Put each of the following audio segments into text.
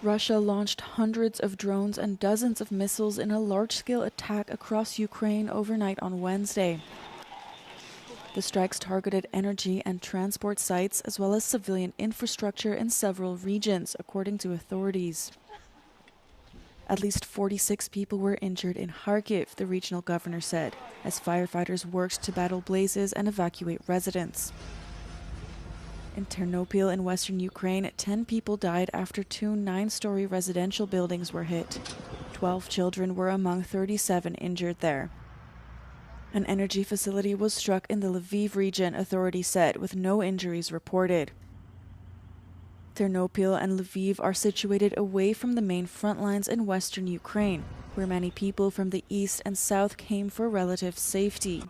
Russia launched hundreds of drones and dozens of missiles in a large-scale attack across Ukraine overnight on Wednesday. The strikes targeted energy and transport sites as well as civilian infrastructure in several regions, according to authorities. At least 46 people were injured in Kharkiv, the regional governor said, as firefighters worked to battle blazes and evacuate residents. In Ternopil in western Ukraine, 10 people died after two 9-story residential buildings were hit. 12 children were among 37 injured there. An energy facility was struck in the Lviv region, authorities said, with no injuries reported. Ternopil and Lviv are situated away from the main front lines in western Ukraine, where many people from the east and south came for relative safety.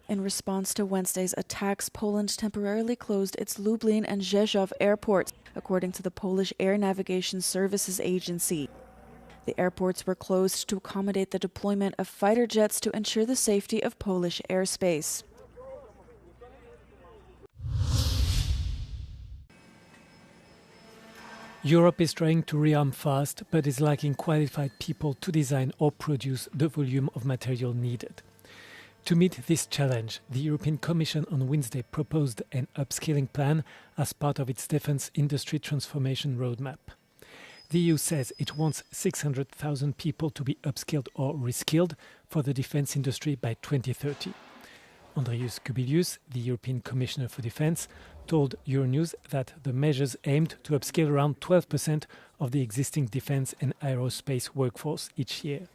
In response to Wednesday's attacks, Poland temporarily closed its Lublin and Rzeszów airports, according to the Polish Air Navigation Services Agency. The airports were closed to accommodate the deployment of fighter jets to ensure the safety of Polish airspace. Europe is trying to rearm fast, but is lacking qualified people to design or produce the volume of material needed. To meet this challenge, the European Commission on Wednesday proposed an upskilling plan as part of its defence industry transformation roadmap. The EU says it wants 600,000 people to be upskilled or reskilled for the defence industry by 2030. Andrius Kubilius, the European Commissioner for Defence, told Euronews that the measures aimed to upskill around 12% of the existing defence and aerospace workforce each year.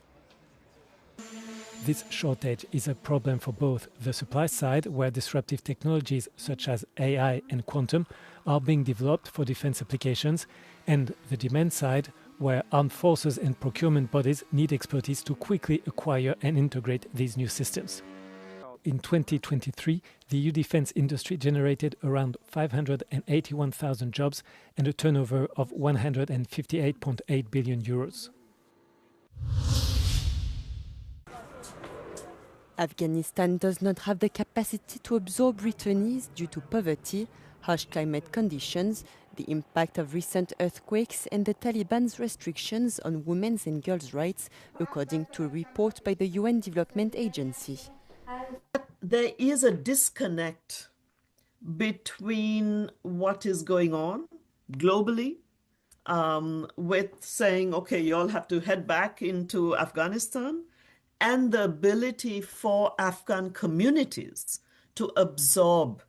This shortage is a problem for both the supply side, where disruptive technologies such as AI and quantum are being developed for defense applications, and the demand side, where armed forces and procurement bodies need expertise to quickly acquire and integrate these new systems. In 2023, the EU defense industry generated around 581,000 jobs and a turnover of 158.8 billion euros. Afghanistan does not have the capacity to absorb returnees due to poverty, harsh climate conditions, the impact of recent earthquakes, and the Taliban's restrictions on women's and girls' rights, according to a report by the UN Development Agency. There is a disconnect between what is going on globally with saying, okay, you all have to head back into Afghanistan, and the ability for Afghan communities to absorb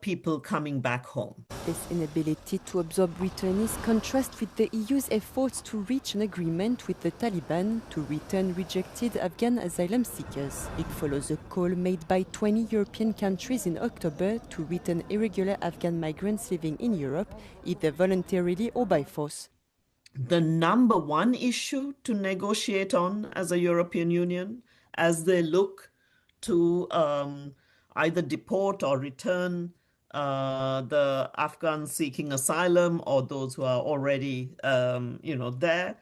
people coming back home. This inability to absorb returnees contrasts with the EU's efforts to reach an agreement with the Taliban to return rejected Afghan asylum seekers. It follows a call made by 20 European countries in October to return irregular Afghan migrants living in Europe, either voluntarily or by force. The number one issue to negotiate on as a European Union, as they look to either deport or return the Afghans seeking asylum or those who are already, there,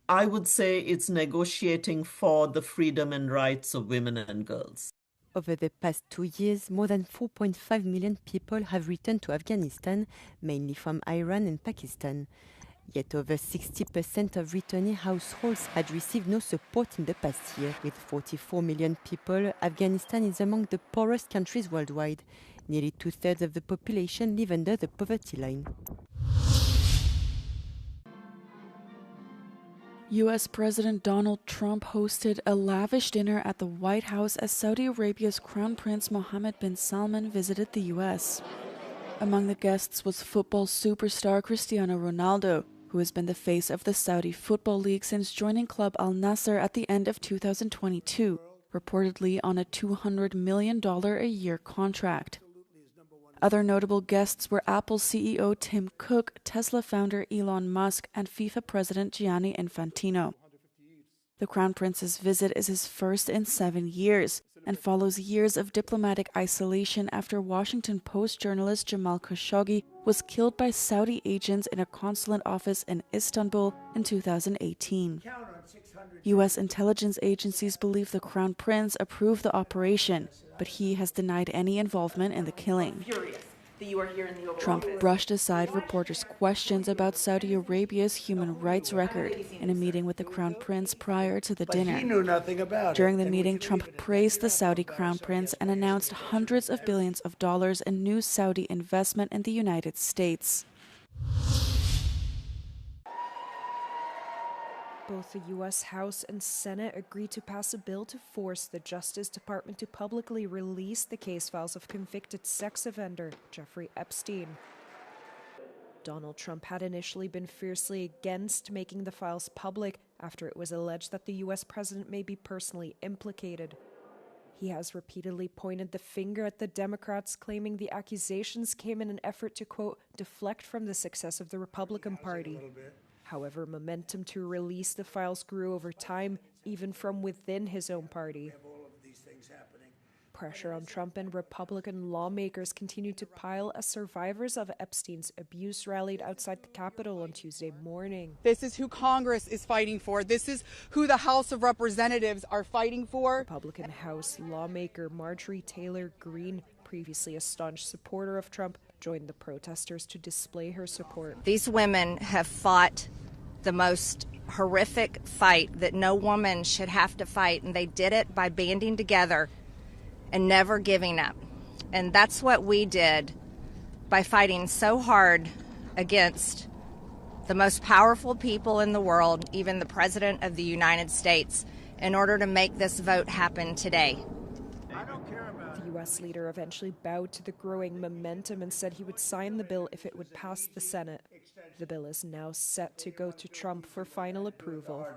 I would say it's negotiating for the freedom and rights of women and girls. Over the past 2 years, more than 4.5 million people have returned to Afghanistan, mainly from Iran and Pakistan. Yet over 60% of returnee households had received no support in the past year. With 44 million people, Afghanistan is among the poorest countries worldwide. Nearly 2/3 of the population live under the poverty line. U.S. President Donald Trump hosted a lavish dinner at the White House as Saudi Arabia's Crown Prince Mohammed bin Salman visited the U.S. Among the guests was football superstar Cristiano Ronaldo, who has been the face of the Saudi Football League since joining club Al Nassr at the end of 2022, reportedly on a $200 million a year contract. Other notable guests were Apple CEO Tim Cook, Tesla founder Elon Musk, and FIFA president Gianni Infantino. The Crown Prince's visit is his first in 7 years and follows years of diplomatic isolation after Washington Post journalist Jamal Khashoggi was killed by Saudi agents in a consulate office in Istanbul in 2018. U.S. intelligence agencies believe the Crown Prince approved the operation, but he has denied any involvement in the killing. that you are here in the Oval Trump Office. brushed aside reporters' questions about Saudi Arabia's human rights record in a meeting with the Crown Prince prior to the dinner. He knew nothing about During it. the meeting, Trump praised the Saudi Crown Prince and announced hundreds of billions of dollars in new Saudi investment in the United States. Both the U.S. House and Senate agreed to pass a bill to force the Justice Department to publicly release the case files of convicted sex offender Jeffrey Epstein. Donald Trump had initially been fiercely against making the files public after it was alleged that the U.S. president may be personally implicated. He has repeatedly pointed the finger at the Democrats, claiming the accusations came in an effort to, quote, deflect from the success of the Republican Party. However, momentum to release the files grew over time, even from within his own party. Pressure on Trump and Republican lawmakers continued to pile as survivors of Epstein's abuse rallied outside the Capitol on Tuesday morning. This is who Congress is fighting for. This is who the House of Representatives are fighting for. Republican House lawmaker Marjorie Taylor Greene, previously a staunch supporter of Trump, joined the protesters to display her support. These women have fought the most horrific fight that no woman should have to fight, and they did it by banding together and never giving up. And that's what we did by fighting so hard against the most powerful people in the world, even the President of the United States, in order to make this vote happen today. The U.S. leader eventually bowed to the growing momentum and said he would sign the bill if it would pass the Senate. The bill is now set to go to Trump for final approval.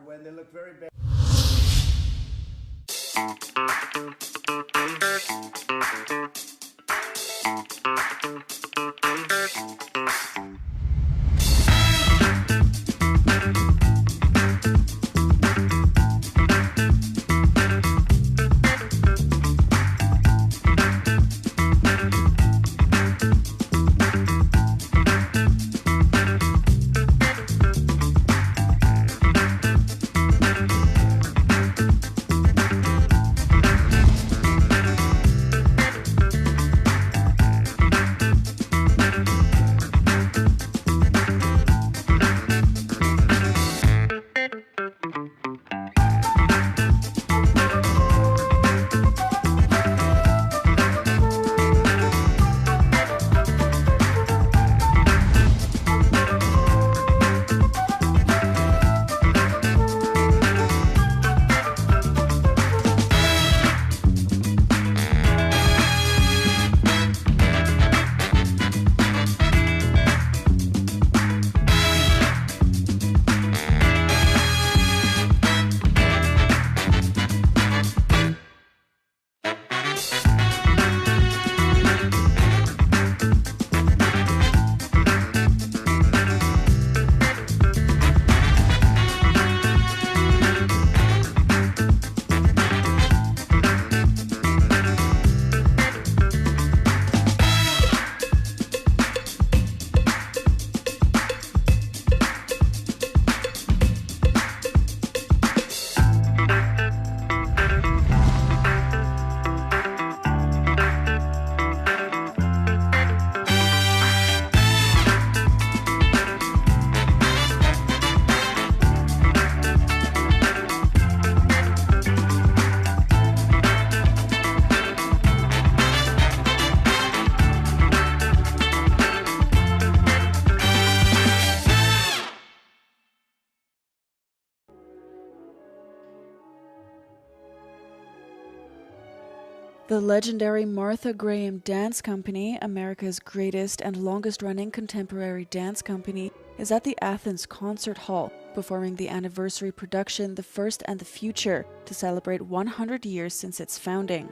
The legendary Martha Graham Dance Company, America's greatest and longest-running contemporary dance company, is at the Athens Concert Hall, performing the anniversary production The First and the Future to celebrate 100 years since its founding.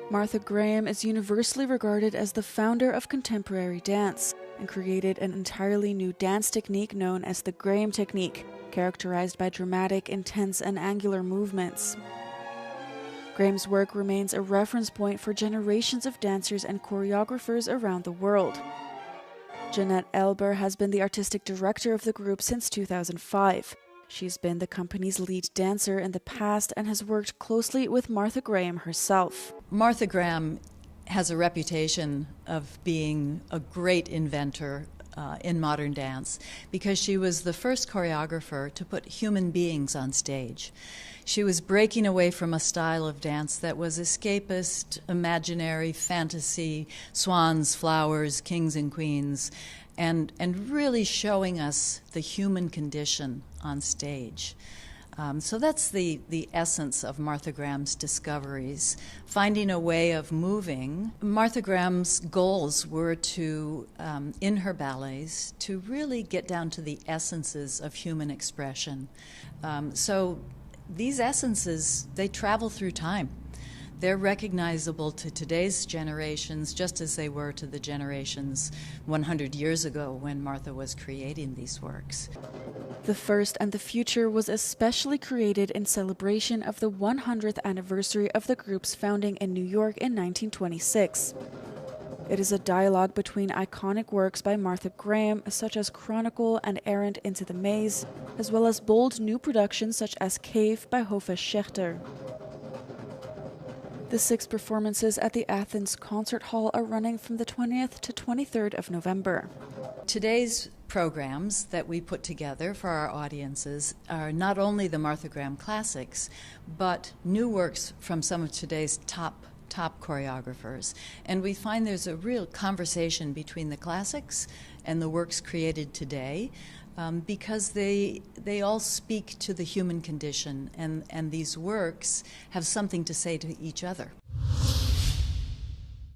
Martha Graham is universally regarded as the founder of contemporary dance and created an entirely new dance technique known as the Graham technique, characterized by dramatic, intense, and angular movements. Graham's work remains a reference point for generations of dancers and choreographers around the world. Jeanette Elber has been the artistic director of the group since 2005. She's been the company's lead dancer in the past and has worked closely with Martha Graham herself. Martha Graham has a reputation of being a great inventor in modern dance because she was the first choreographer to put human beings on stage. She was breaking away from a style of dance that was escapist, imaginary, fantasy, swans, flowers, kings and queens, and really showing us the human condition on stage. So that's the essence of Martha Graham's discoveries, finding a way of moving. Martha Graham's goals were to, in her ballets, to really get down to the essences of human expression. So these essences, they travel through time. They're recognizable to today's generations just as they were to the generations 100 years ago when Martha was creating these works. The First and the Future was especially created in celebration of the 100th anniversary of the group's founding in New York in 1926. It is a dialogue between iconic works by Martha Graham, such as Chronicle and Errand into the Maze, as well as bold new productions such as Cave by Hofes Schechter. The 6 performances at the Athens Concert Hall are running from the 20th to 23rd of November. Today's programs that we put together for our audiences are not only the Martha Graham classics, but new works from some of today's top choreographers. And we find there's a real conversation between the classics and the works created today because they all speak to the human condition, and these works have something to say to each other.